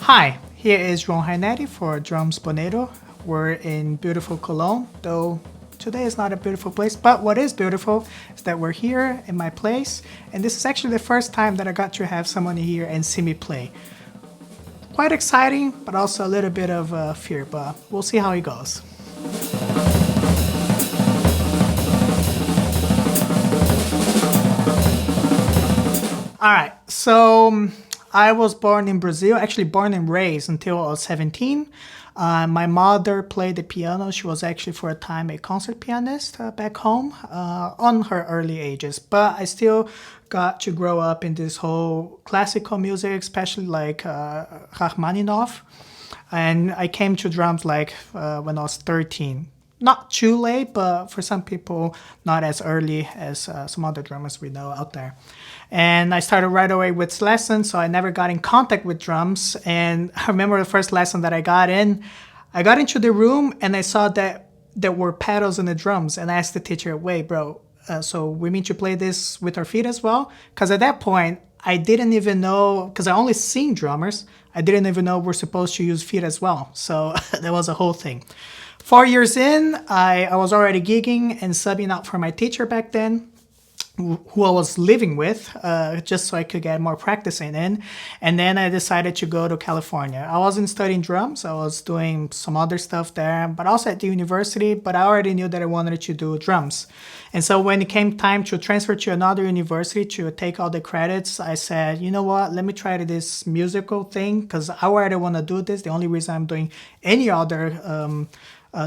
Hi, here is Raineri for Drums Bonedo. We're in beautiful Cologne, though today is not a beautiful place, but what is beautiful is that we're here in my place, and this is actually the first time that I got to have someone here and see me play. Quite exciting, but also a little bit of fear, but we'll see how it goes. Alright, so I was born in Brazil, actually born and raised until I was 17. My mother played the piano. She was actually for a time a concert pianist back home on her early ages. But I still got to grow up in this whole classical music, especially like Rachmaninoff. And I came to drums like when I was 13. Not too late, but for some people, not as early as some other drummers we know out there. And I started right away with lessons, so I never got in contact with drums. And I remember the first lesson that I got into the room and I saw that there were pedals in the drums. And I asked the teacher, wait, bro, so we mean to play this with our feet as well? Because at that point, I didn't even know, because I only seen drummers, I didn't even know we're supposed to use feet as well. So that was a whole thing. 4 years in, I was already gigging and subbing out for my teacher back then, who I was living with, just so I could get more practicing in. And then I decided to go to California. I wasn't studying drums, I was doing some other stuff there, but also at the university, but I already knew that I wanted to do drums. And so when it came time to transfer to another university to take all the credits, I said, you know what, let me try this musical thing, because I already want to do this. The only reason I'm doing any other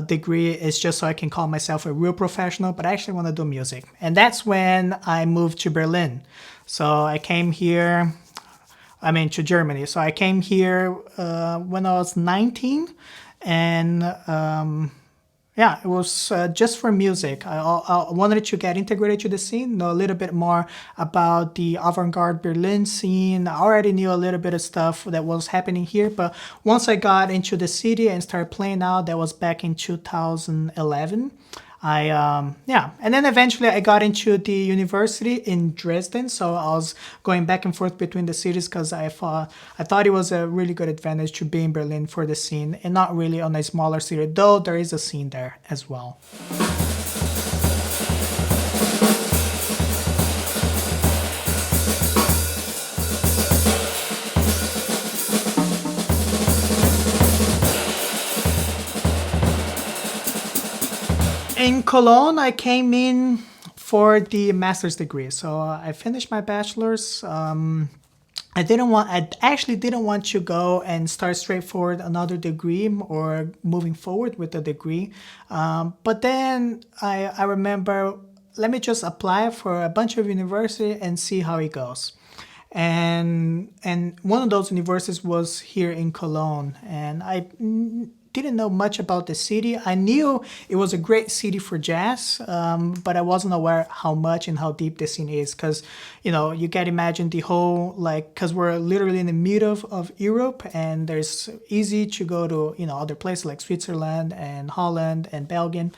degree is just so I can call myself a real professional, but I actually want to do music. And that's when I moved to Berlin. So I came here, to Germany. So I came here when I was 19, and it was just for music. I wanted to get integrated to the scene, know a little bit more about the avant-garde Berlin scene. I already knew a little bit of stuff that was happening here, but once I got into the city and started playing out, that was back in 2011. And then eventually I got into the university in Dresden, so I was going back and forth between the cities because I thought it was a really good advantage to be in Berlin for the scene and not really on a smaller city, though there is a scene there as well. In Cologne, I came in for the master's degree. So I finished my bachelor's. I actually didn't want to go and start straightforward another degree or moving forward with the degree. But then I remember, let me just apply for a bunch of universities and see how it goes. And one of those universities was here in Cologne, and I didn't know much about the city. I knew it was a great city for jazz, but I wasn't aware how much and how deep the scene is, because you can imagine the whole, because we're literally in the middle of Europe, and there's easy to go to other places like Switzerland and Holland and Belgium,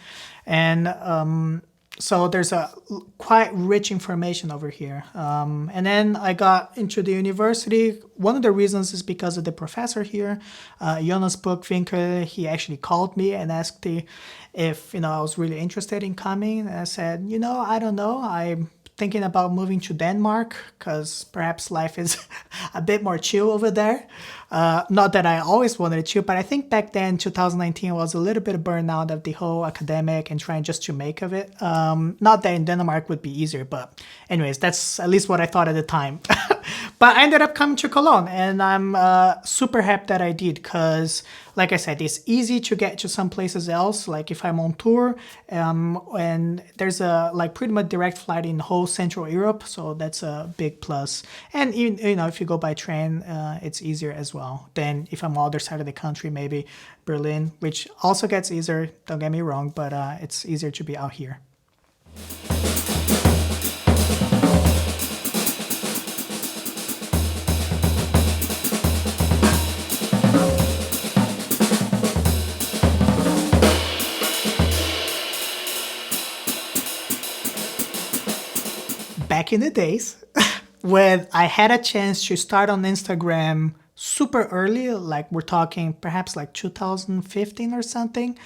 and so there's a quite rich information over here. And then I got into the university. One of the reasons is because of the professor here, Jonas Buchwinkel. He actually called me and asked me if I was really interested in coming. And I said, I don't know. I'm thinking about moving to Denmark because perhaps life is a bit more chill over there. Not that I always wanted to chill, but I think back then, 2019, was a little bit of burnout of the whole academic and trying just to make of it. Not that in Denmark would be easier, but anyways, that's at least what I thought at the time. But I ended up coming to Cologne, and I'm super happy that I did, because like I said, it's easy to get to some places else, like if I'm on tour, and there's a pretty much direct flight in whole Central Europe, so that's a big plus. And even, if you go by train, it's easier as well than if I'm on the other side of the country, maybe Berlin, which also gets easier, don't get me wrong, but it's easier to be out here. Back in the days when I had a chance to start on Instagram super early, like we're talking perhaps like 2015 or something,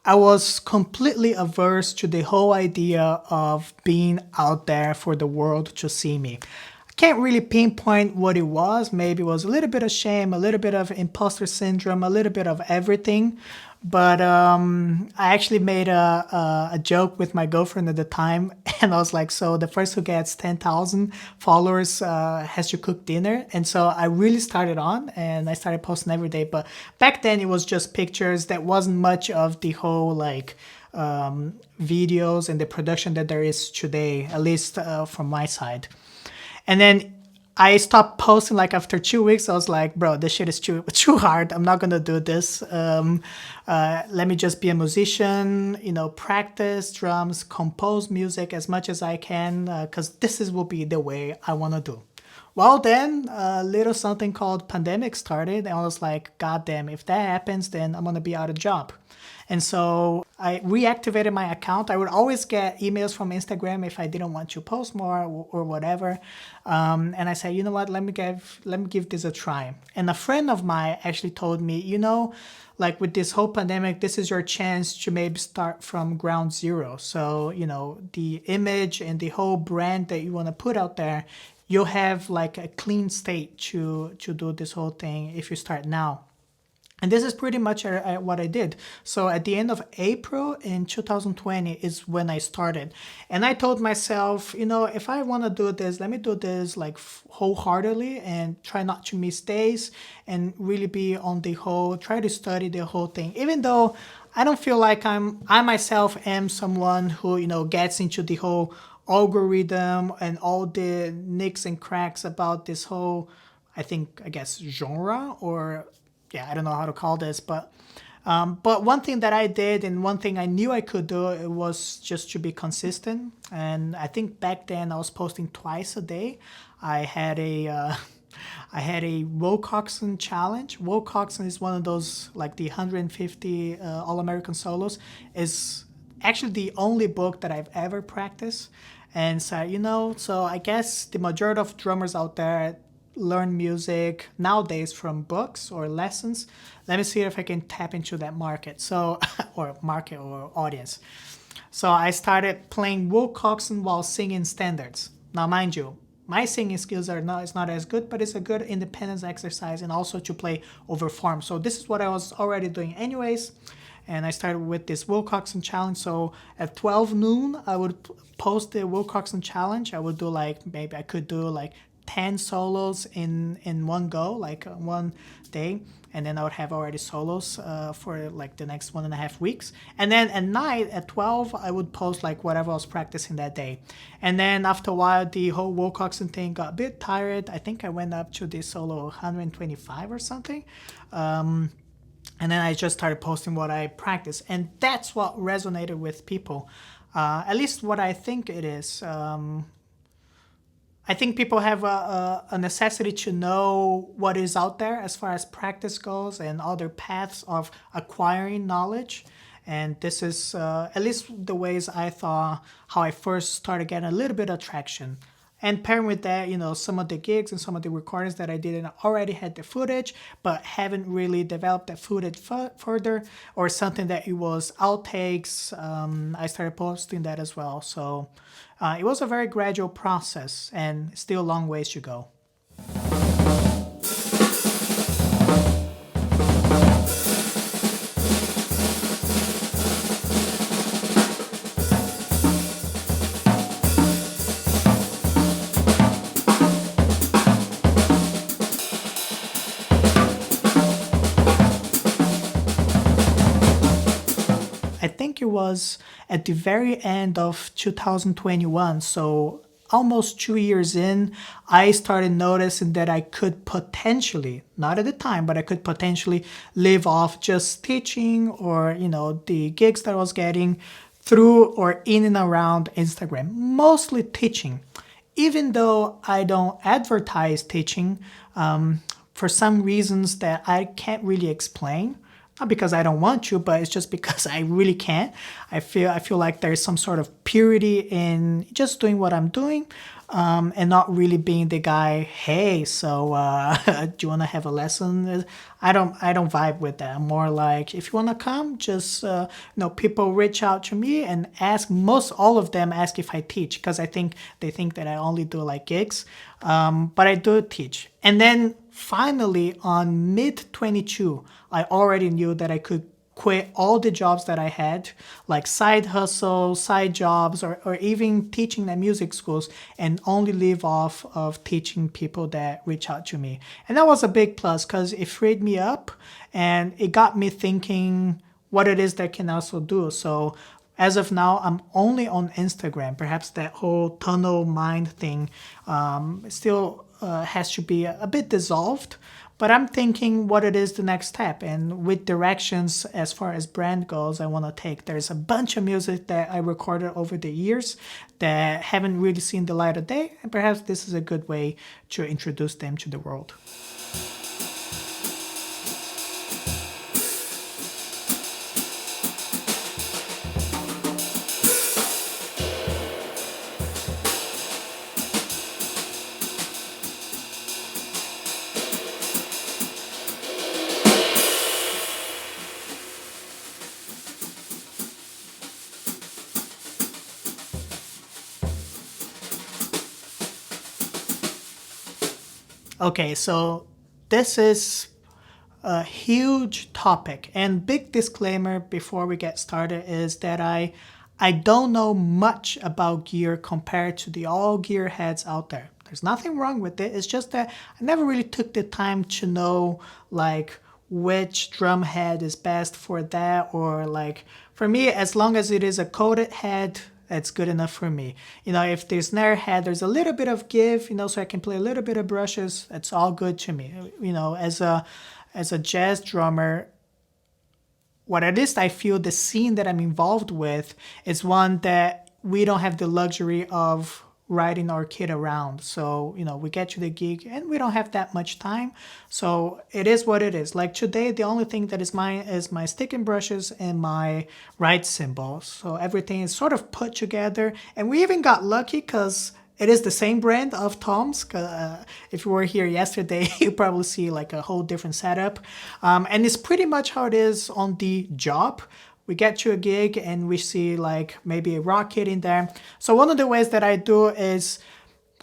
I was completely averse to the whole idea of being out there for the world to see me. I can't really pinpoint what it was. Maybe it was a little bit of shame, a little bit of imposter syndrome, a little bit of everything. But I actually made a joke with my girlfriend at the time, and I was like, so the first who gets 10,000 followers has to cook dinner. And so I really started on, and I started posting every day. But back then it was just pictures. That wasn't much of the whole like videos and the production that there is today, at least from my side. And then I stopped posting like after 2 weeks. I was like, bro, this shit is too hard. I'm not gonna do this. Let me just be a musician, practice drums, compose music as much as I can, because will be the way I wanna do. Well, then a little something called pandemic started, and I was like, God damn, if that happens, then I'm gonna be out of job. And so I reactivated my account. I would always get emails from Instagram if I didn't want to post more or whatever. And I said, you know what, let me give this a try. And a friend of mine actually told me, like with this whole pandemic, this is your chance to maybe start from ground zero. So, the image and the whole brand that you want to put out there, you'll have like a clean state to do this whole thing if you start now. And this is pretty much what I did. So at the end of April in 2020 is when I started. And I told myself, if I want to do this, let me do this like wholeheartedly and try not to miss days and really be on the whole, try to study the whole thing. Even though I don't feel like I myself am someone who, gets into the whole algorithm and all the nicks and cracks about this whole, I guess, genre or... yeah, I don't know how to call this, but one thing that I did and one thing I knew I could do, it was just to be consistent. And I think back then I was posting twice a day. I had a Wilcoxon challenge. Wilcoxon is one of those, like the 150 All-American solos, is actually the only book that I've ever practiced. And so, so I guess the majority of drummers out there learn music nowadays from books or lessons. Let me see if I can tap into that market. So, or audience. So I started playing Wilcoxon while singing standards. Now, mind you, my singing skills is not as good, but it's a good independence exercise and also to play over form. So this is what I was already doing anyways. And I started with this Wilcoxon challenge. So at 12 noon, I would post the Wilcoxon challenge. I would do maybe I could do 10 solos in one go, like one day, and then I would have already solos for the next 1.5 weeks. And then at night at 12 I would post whatever I was practicing that day. And then after a while the whole Wilcoxon thing got a bit tired. I think I went up to the solo 125 or something, and then I just started posting what I practiced, and that's what resonated with people, at least what I think it is. I think people have a necessity to know what is out there as far as practice goes and other paths of acquiring knowledge. And this is at least the ways I thought how I first started getting a little bit of traction. And pairing with that, some of the gigs and some of the recordings that I did, and I already had the footage, but haven't really developed that footage further, or something that it was outtakes. I started posting that as well. So it was a very gradual process and still a long ways to go. I think it was at the very end of 2021, so almost 2 years in, I started noticing that I could potentially, not at the time, but I could potentially live off just teaching or, the gigs that I was getting through or in and around Instagram, mostly teaching. Even though I don't advertise teaching, for some reasons that I can't really explain. Not because I don't want to, but it's just because I really can't. I feel like there's some sort of purity in just doing what I'm doing. and not really being the guy, hey, so do you want to have a lesson? I don't vibe with that. I'm more like, if you want to come, just people reach out to me and ask. Most all of them ask if I teach, because I think they think that I only do like gigs, but I do teach. And then finally on mid 22, I already knew that I could quit all the jobs that I had, like side hustles, side jobs, or even teaching at music schools, and only live off of teaching people that reach out to me. And that was a big plus because it freed me up and it got me thinking what it is that I can also do. So as of now, I'm only on Instagram. Perhaps that whole tunnel mind thing still has to be a bit dissolved. But I'm thinking what it is the next step, and with directions as far as brand goes, I want to take. There's a bunch of music that I recorded over the years that haven't really seen the light of day, and perhaps this is a good way to introduce them to the world. Okay, so this is a huge topic, and big disclaimer before we get started is that I don't know much about gear compared to the all gear heads out there. There's nothing wrong with it. It's just that I never really took the time to know like which drum head is best for that, or like for me, as long as it is a coated head, that's good enough for me. If the snare head, there's a little bit of give, so I can play a little bit of brushes, that's all good to me. As a jazz drummer, what at least I feel the scene that I'm involved with is one that we don't have the luxury of riding our kid around. So, we get to the gig and we don't have that much time. So it is what it is. Like today, the only thing that is mine is my stick and brushes and my ride cymbal. So everything is sort of put together. And we even got lucky because it is the same brand of toms. If you were here yesterday, you probably see like a whole different setup. And it's pretty much how it is on the job. We get to a gig and we see like maybe a rock kit in there. So one of the ways that I do is,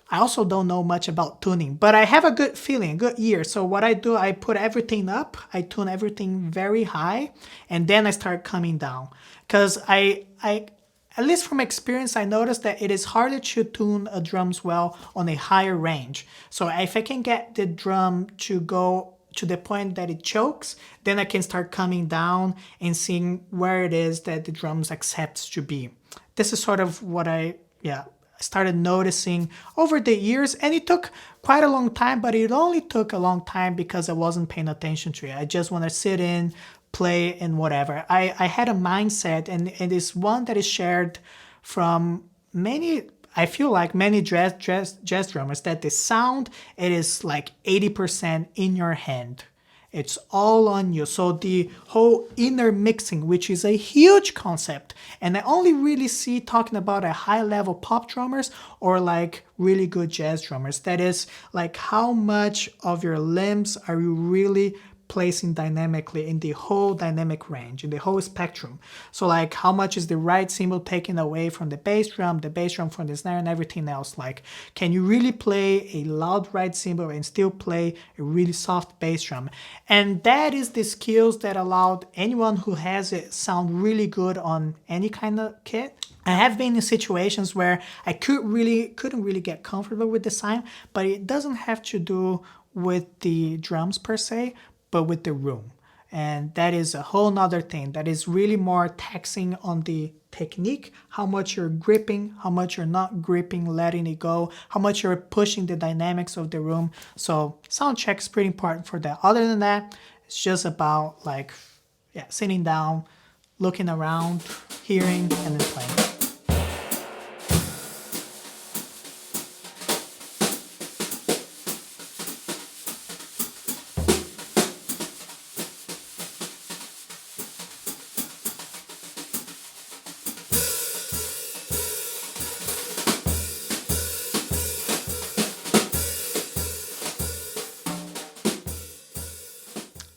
I also don't know much about tuning, but I have a good feeling, a good ear. So what I do, I put everything up, I tune everything very high, and then I start coming down. Because I at least from experience, I noticed that it is harder to tune a drums well on a higher range. So if I can get the drum to go to the point that it chokes, then I can start coming down and seeing where it is that the drums accepts to be. This is sort of what I started noticing over the years, and it took quite a long time, but it only took a long time because I wasn't paying attention to it. I just want to sit in, play, and whatever. I had a mindset, and it is one that is shared from many, I feel like many jazz drummers, that the sound, it is like 80% in your hand. It's all on you. So the whole inner mixing, which is a huge concept, and I only really see talking about a high level pop drummers or like really good jazz drummers. That is like how much of your limbs are you really placing dynamically in the whole dynamic range, in the whole spectrum. So like how much is the right cymbal taken away from the bass drum from the snare and everything else. Like, can you really play a loud right cymbal and still play a really soft bass drum? And that is the skills that allowed anyone who has it sound really good on any kind of kit. I have been in situations where I couldn't really get comfortable with the sound, but it doesn't have to do with the drums per se, but with the room. And that is a whole nother thing that is really more taxing on the technique, how much you're gripping, how much you're not gripping, letting it go, how much you're pushing the dynamics of the room. So sound check is pretty important for that. Other than that, it's just about like, sitting down, looking around, hearing, and then playing.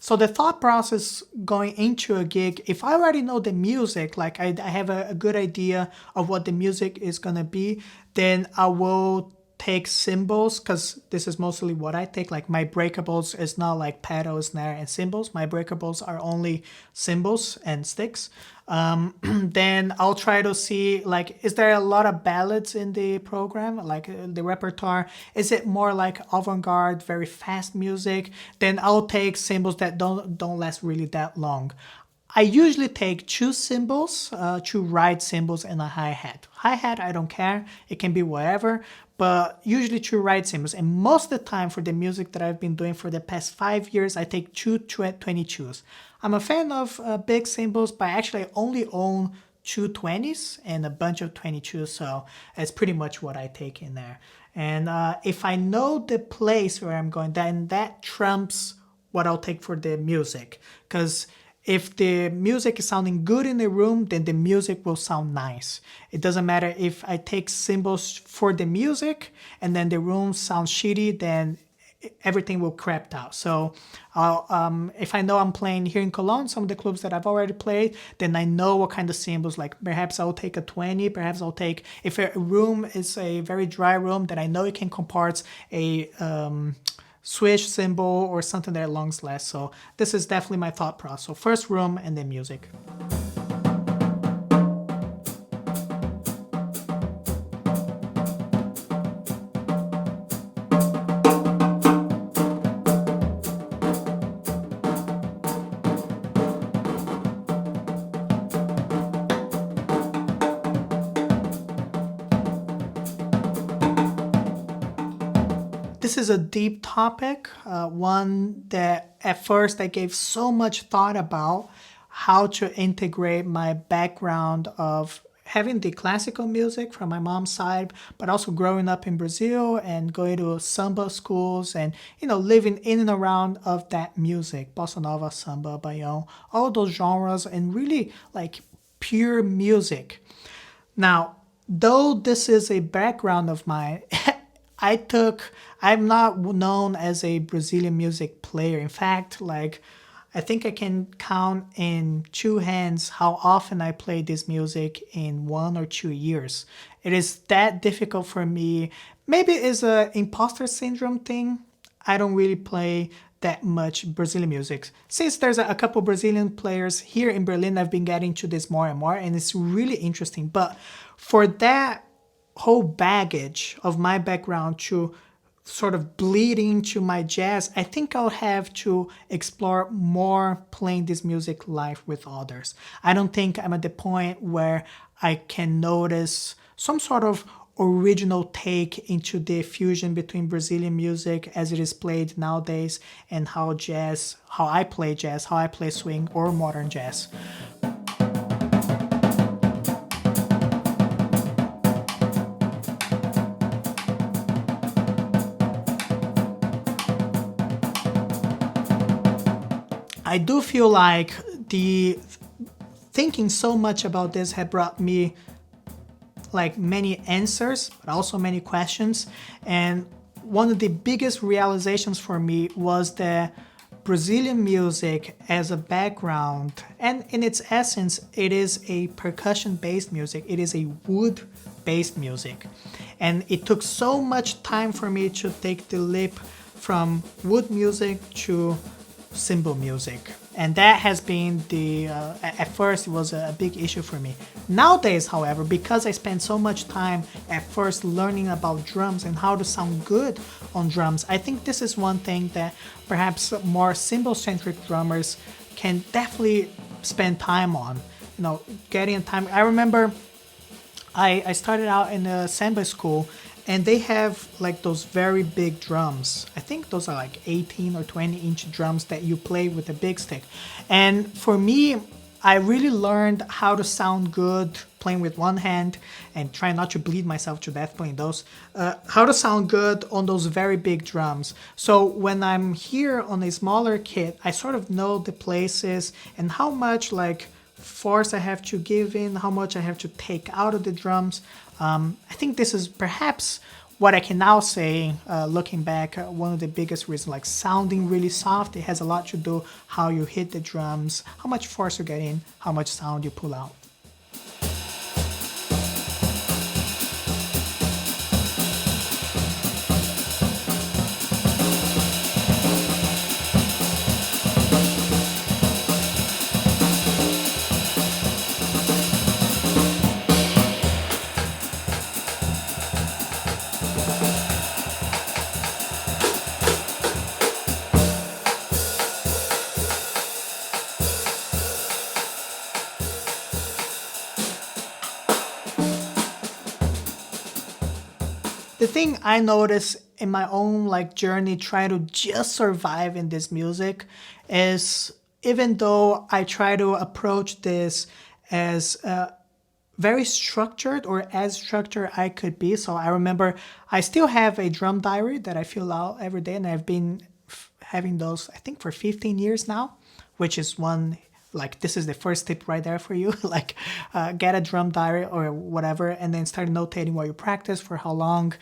So the thought process going into a gig, if I already know the music, like I have a good idea of what the music is gonna be, then I will take cymbals, because this is mostly what I take. Like my breakables is not like pedal, snare, and cymbals. My breakables are only cymbals and sticks. Then I'll try to see, like, is there a lot of ballads in the program, like the repertoire? Is it more like avant-garde, very fast music? Then I'll take cymbals that don't last really that long. I usually take two cymbals, two ride cymbals, and a hi-hat. Hi-hat, I don't care. It can be whatever, but usually two ride cymbals. And most of the time for the music that I've been doing for the past 5 years, I take two 22s. I'm a fan of big cymbals, but actually I only own two 20s and a bunch of 22s, so it's pretty much what I take in there. And if I know the place where I'm going, then that trumps what I'll take for the music. Because if the music is sounding good in the room, then the music will sound nice. It doesn't matter if I take cymbals for the music and then the room sounds shitty, then everything will crap out. So if I know I'm playing here in Cologne, some of the clubs that I've already played, then I know what kind of cymbals. Like perhaps I'll take a 20, perhaps I'll take, if a room is a very dry room, then I know it can compart a switch cymbal or something that longs less. So this is definitely my thought process. So first room and then music. This is a deep topic, one that at first I gave so much thought about how to integrate my background of having the classical music from my mom's side, but also growing up in Brazil and going to samba schools and, you know, living in and around of that music, bossa nova, samba, baião, all those genres, and really like pure music. Now, though this is a background of mine, I'm not known as a Brazilian music player. In fact, like, I think I can count in two hands how often I play this music in 1 or 2 years. It is that difficult for me. Maybe it's a imposter syndrome thing. I don't really play that much Brazilian music. Since there's a couple Brazilian players here in Berlin, I've been getting to this more and more, and it's really interesting. But for that whole baggage of my background to sort of bleed into my jazz, I think I'll have to explore more playing this music live with others. I don't think I'm at the point where I can notice some sort of original take into the fusion between Brazilian music as it is played nowadays and how I play jazz, how I play swing or modern jazz. I do feel like the thinking so much about this had brought me like many answers, but also many questions. And one of the biggest realizations for me was that Brazilian music as a background, and in its essence, it is a percussion-based music. It is a wood-based music. And it took so much time for me to take the leap from wood music to cymbal music, and that has been at first it was a big issue for me. Nowadays, however, because I spend so much time at first learning about drums and how to sound good on drums, I think this is one thing that perhaps more cymbal-centric drummers can definitely spend time on. You know, getting time. I remember I started out in a samba school, and they have like those very big drums. I think those are like 18 or 20-inch drums that you play with a big stick. And for me, I really learned how to sound good playing with one hand and try not to bleed myself to death playing those. How to sound good on those very big drums. So when I'm here on a smaller kit, I sort of know the places and how much like force I have to give in, how much I have to take out of the drums. I think this is perhaps what I can now say, looking back, one of the biggest reasons, like sounding really soft, it has a lot to do how you hit the drums, how much force you get in, how much sound you pull out. The thing I noticed in my own journey trying to just survive in this music is, even though I try to approach this as very structured, or as structured I could be. So I remember I still have a drum diary that I fill out every day, and I've been having those, I think, for 15 years now, which is one, this is the first tip right there for you. Get a drum diary or whatever, and then start notating what you practice, for how long,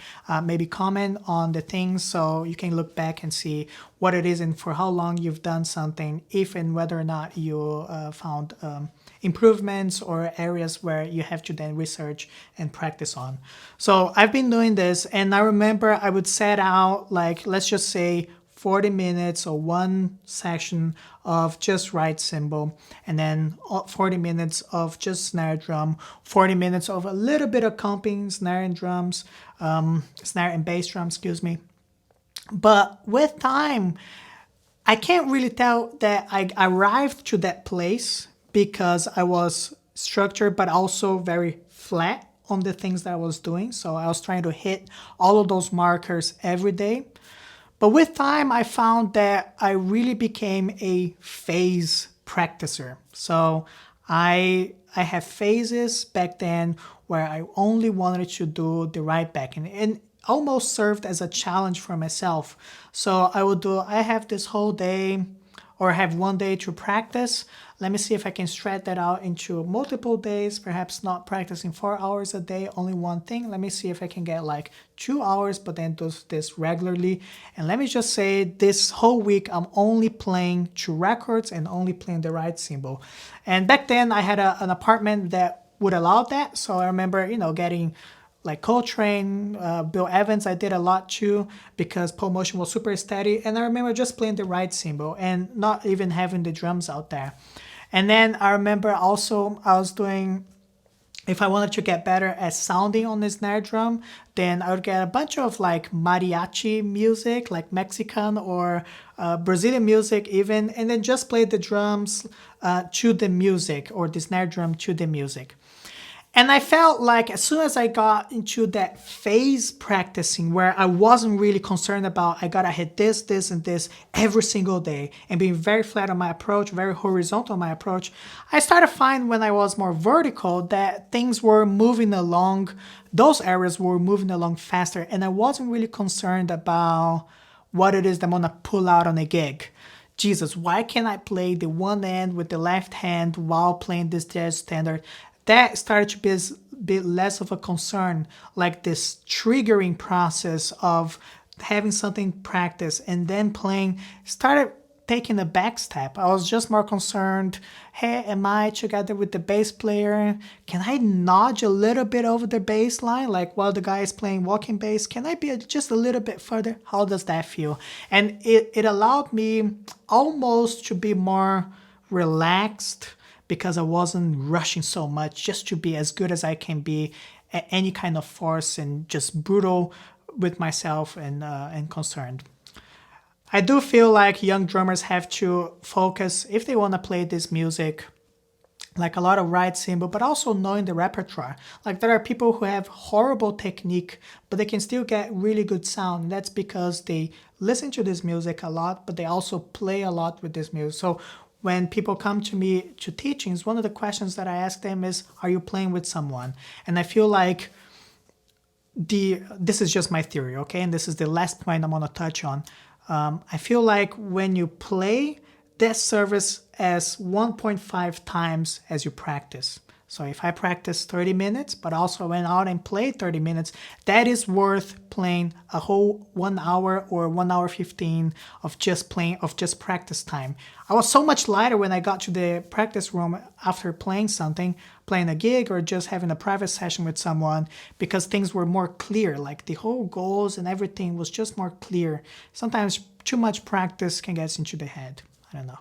maybe comment on the things so you can look back and see what it is and for how long you've done something, if and whether or not you found improvements or areas where you have to then research and practice on. So I've been doing this, and I remember I would set out, let's just say 40 minutes or one session of just right cymbal, and then 40 minutes of just snare drum, 40 minutes of a little bit of comping snare and drums, snare and bass drum, excuse me. But with time, I can't really tell that I arrived to that place because I was structured, but also very flat on the things that I was doing. So I was trying to hit all of those markers every day. But with time, I found that I really became a phase practicer. So I have phases back then where I only wanted to do the right backing, and almost served as a challenge for myself. So I have this whole day, or I have one day to practice. Let me see if I can stretch that out into multiple days, perhaps not practicing 4 hours a day, only one thing. Let me see if I can get 2 hours, but then do this regularly. And let me just say, this whole week, I'm only playing 2 records and only playing the right cymbal. And back then I had an apartment that would allow that. So I remember, getting Coltrane, Bill Evans, I did a lot too, because pole motion was super steady. And I remember just playing the right cymbal and not even having the drums out there. And then I remember also I was doing, if I wanted to get better at sounding on the snare drum, then I would get a bunch of mariachi music, Mexican or Brazilian music even, and then just play the drums to the music, or the snare drum to the music. And I felt like as soon as I got into that phase practicing, where I wasn't really concerned about, I gotta hit this, this, and this every single day, and being very flat on my approach, very horizontal on my approach, I started to find when I was more vertical that things were moving along, those areas were moving along faster, and I wasn't really concerned about what it is that I'm gonna pull out on a gig. Jesus, why can't I play the one end with the left hand while playing this jazz standard? That started to be a bit less of a concern, this triggering process of having something practice and then playing started taking a back step. I was just more concerned, hey, am I together with the bass player? Can I nudge a little bit over the bass line? While the guy is playing walking bass, can I be just a little bit further? How does that feel? And it allowed me almost to be more relaxed, because I wasn't rushing so much, just to be as good as I can be at any kind of force, and just brutal with myself and concerned. I do feel like young drummers have to focus, if they want to play this music, a lot of right cymbal, but also knowing the repertoire. There are people who have horrible technique, but they can still get really good sound. And that's because they listen to this music a lot, but they also play a lot with this music. So when people come to me to teachings, one of the questions that I ask them is, are you playing with someone? And I feel like this is just my theory, okay? And this is the last point I'm gonna touch on. I feel like when you play, that serves as 1.5 times as you practice. So if I practice 30 minutes, but also went out and played 30 minutes, that is worth playing a whole 1 hour or 1 hour 15 of just playing, of just practice time. I was so much lighter when I got to the practice room after playing something, playing a gig or just having a private session with someone, because things were more clear. Like the whole goals and everything was just more clear. Sometimes too much practice can get into the head. I don't know.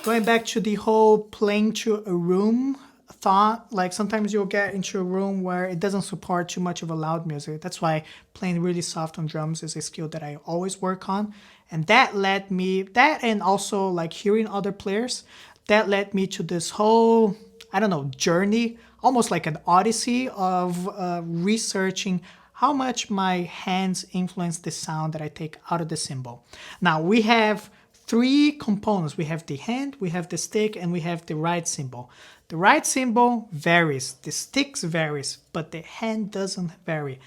Going back to the whole playing to a room thought, like sometimes you'll get into a room where it doesn't support too much of a loud music. That's why playing really soft on drums is a skill that I always work on. And that led me, that and also like hearing other players, that led me to this whole, I don't know, journey, almost like an odyssey of researching how much my hands influence the sound that I take out of the cymbal. Now we have 3 components. We have the hand, we have the stick, and we have the right cymbal. The right cymbal varies, the sticks varies, but the hand doesn't vary.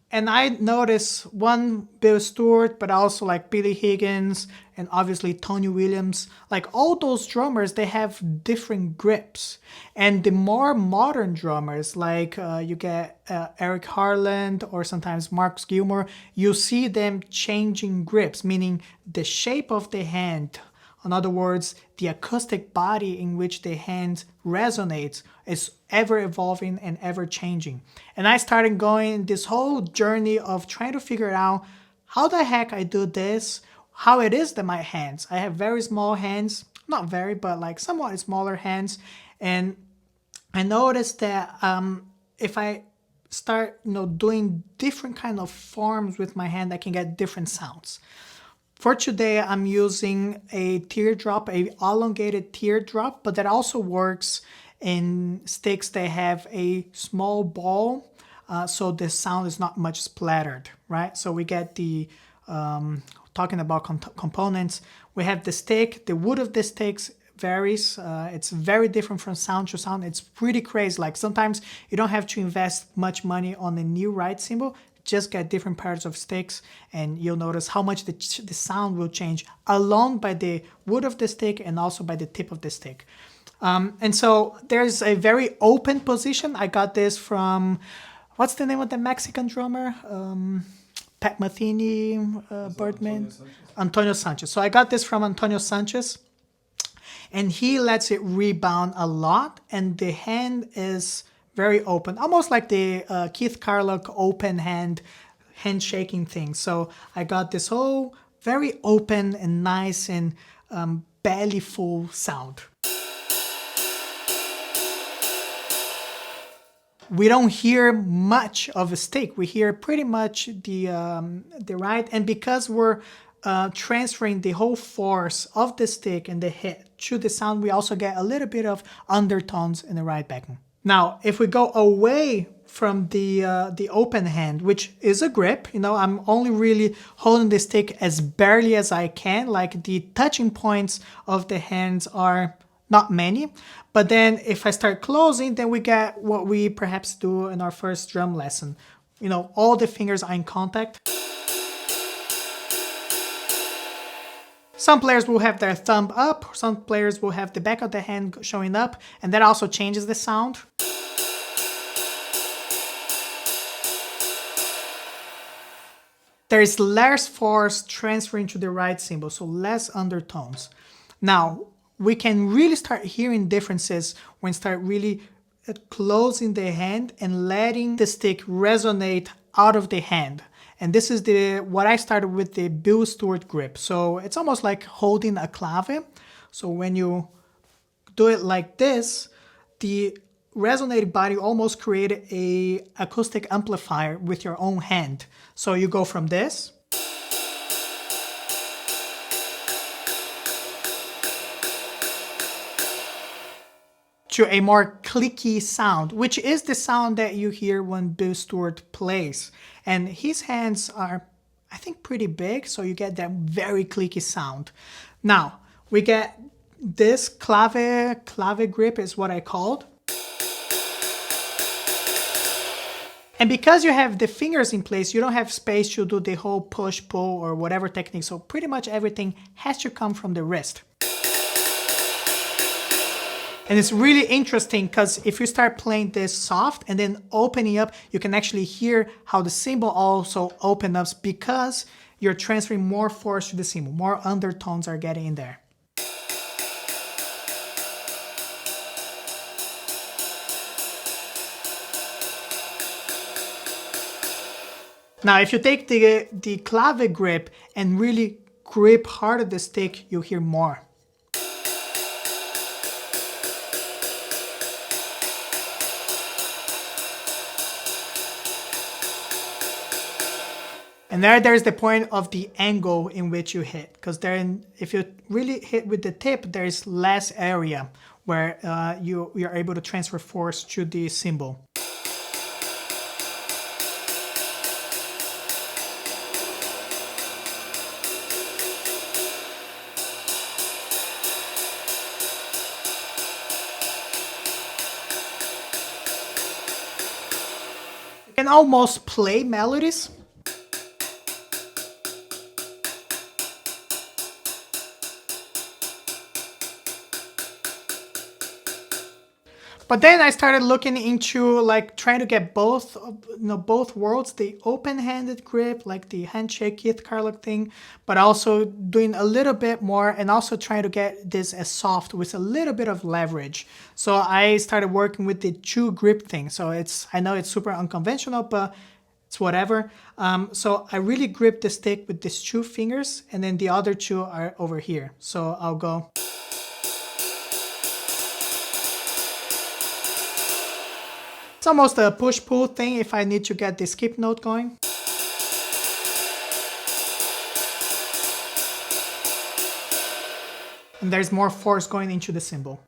And I noticed one Bill Stewart, but also like Billy Higgins and obviously Tony Williams, like all those drummers, they have different grips. And the more modern drummers, like you get Eric Harland or sometimes Marcus Gilmore, you see them changing grips, meaning the shape of the hand. In other words, the acoustic body in which the hand resonates is ever evolving and ever changing. And I started going this whole journey of trying to figure out how the heck I do this, how it is that my hands. I have very small hands, not very, but like somewhat smaller hands. And I noticed that if I start, doing different kind of forms with my hand, I can get different sounds. For today, I'm using a teardrop, a elongated teardrop, but that also works in sticks that have a small ball, so the sound is not much splattered, right? So we get the, talking about components, we have the stick, the wood of the sticks varies. It's very different from sound to sound. It's pretty crazy. Like sometimes you don't have to invest much money on a new right cymbal. Just get different parts of sticks and you'll notice how much the sound will change along by the wood of the stick and also by the tip of the stick. And so there's a very open position. I got this from, what's the name of the Mexican drummer? Pat Metheny, Birdman? Antonio Sanchez. So I got this from Antonio Sanchez. And he lets it rebound a lot and the hand is very open, almost like the Keith Carlock open handshaking thing. So I got this whole very open and nice and bellyful sound. We don't hear much of a stick. We hear pretty much the right, and because we're transferring the whole force of the stick and the hit to the sound, we also get a little bit of undertones in the right backing. Now, if we go away from the open hand, which is a grip, I'm only really holding the stick as barely as I can, like the touching points of the hands are not many. But then if I start closing, then we get what we perhaps do in our first drum lesson. All the fingers are in contact. Some players will have their thumb up, some players will have the back of the hand showing up, and that also changes the sound. There is less force transferring to the right cymbal, so less undertones. Now, we can really start hearing differences when we start really closing the hand and letting the stick resonate out of the hand. And this is what I started with, the Bill Stewart grip. So it's almost like holding a clave. So when you do it like this, the resonating body almost created a acoustic amplifier with your own hand. So you go from this to a more clicky sound, which is the sound that you hear when Bill Stewart plays. And his hands are, I think, pretty big, so you get that very clicky sound. Now, we get This clave grip is what I called. And because you have the fingers in place, you don't have space to do the whole push, pull, or whatever technique. So pretty much everything has to come from the wrist. And it's really interesting because if you start playing this soft and then opening up, you can actually hear how the cymbal also opens up because you're transferring more force to the cymbal. More undertones are getting in there. Now, if you take the clave grip and really grip hard at the stick, you'll hear more. And there's the point of the angle in which you hit, because if you really hit with the tip, there's less area where you're able to transfer force to the cymbal. You can almost play melodies. But then I started looking into like trying to get both worlds, the open-handed grip, like the handshake Keith Carlock thing, but also doing a little bit more and also trying to get this as soft with a little bit of leverage. So I started working with the two grip thing. So I know it's super unconventional, but it's whatever. So I really grip the stick with these two fingers and then the other two are over here. So I'll go. It's almost a push-pull thing if I need to get the skip note going. And there's more force going into the cymbal.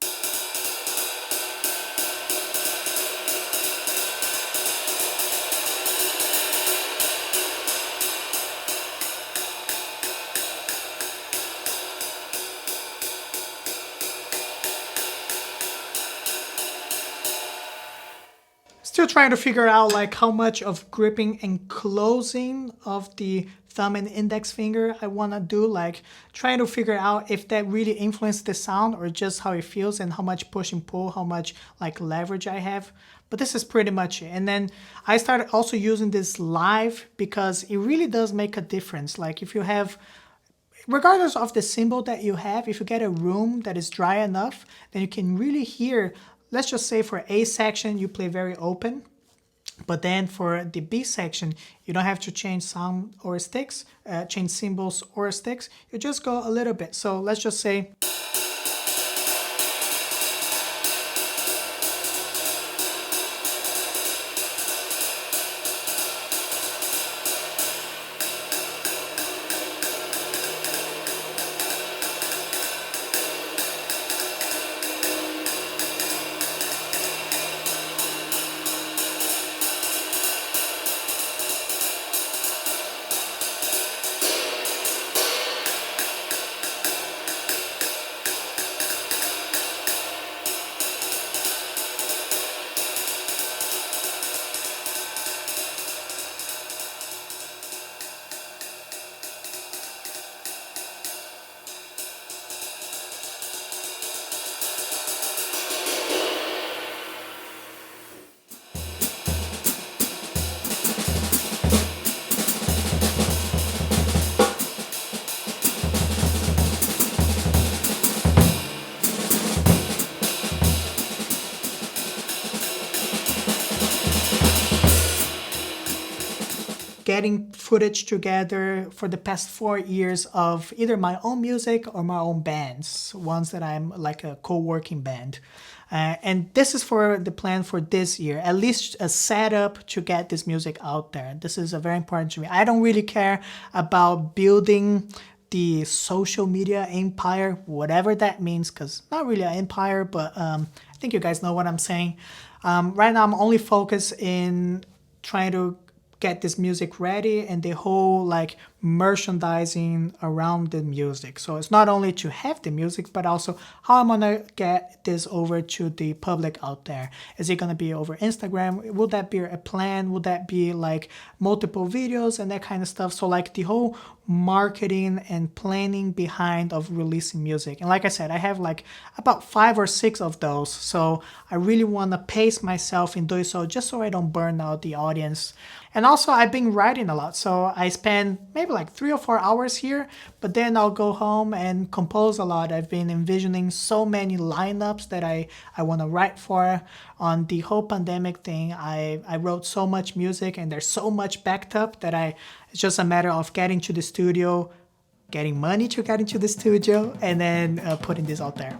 Still trying to figure out like how much of gripping and closing of the thumb and index finger I want to do, like trying to figure out if that really influenced the sound or just how it feels and how much push and pull, how much like leverage I have. But this is pretty much it. And then I started also using this live because it really does make a difference. Like if you have, regardless of the cymbal that you have, if you get a room that is dry enough, then you can really hear. Let's just say for A section, you play very open, but then for the B section, you don't have to change sound or sticks, change cymbals or sticks. You just go a little bit. So let's just say. Getting footage together for the past 4 years of either my own music or my own bands, ones that I'm like a co-working band. And this is for the plan for this year, at least a setup to get this music out there. This is very important to me. I don't really care about building the social media empire, whatever that means, because not really an empire, but I think you guys know what I'm saying. Right now I'm only focused in trying to get this music ready and the whole like merchandising around the music. So it's not only to have the music, but also how I'm gonna get this over to the public out there. Is it gonna be over Instagram? Will that be a plan? Will that be like multiple videos and that kind of stuff? So like the whole marketing and planning behind of releasing music. And like I said, I have like about 5 or 6 of those. So I really want to pace myself in doing so just so I don't burn out the audience. And also I've been writing a lot. So I spend maybe like 3 or 4 hours here, but then I'll go home and compose a lot. I've been envisioning so many lineups that I want to write for. On the whole pandemic thing, I wrote so much music and there's so much backed up that it's just a matter of getting to the studio, getting money to get into the studio, and then putting this out there.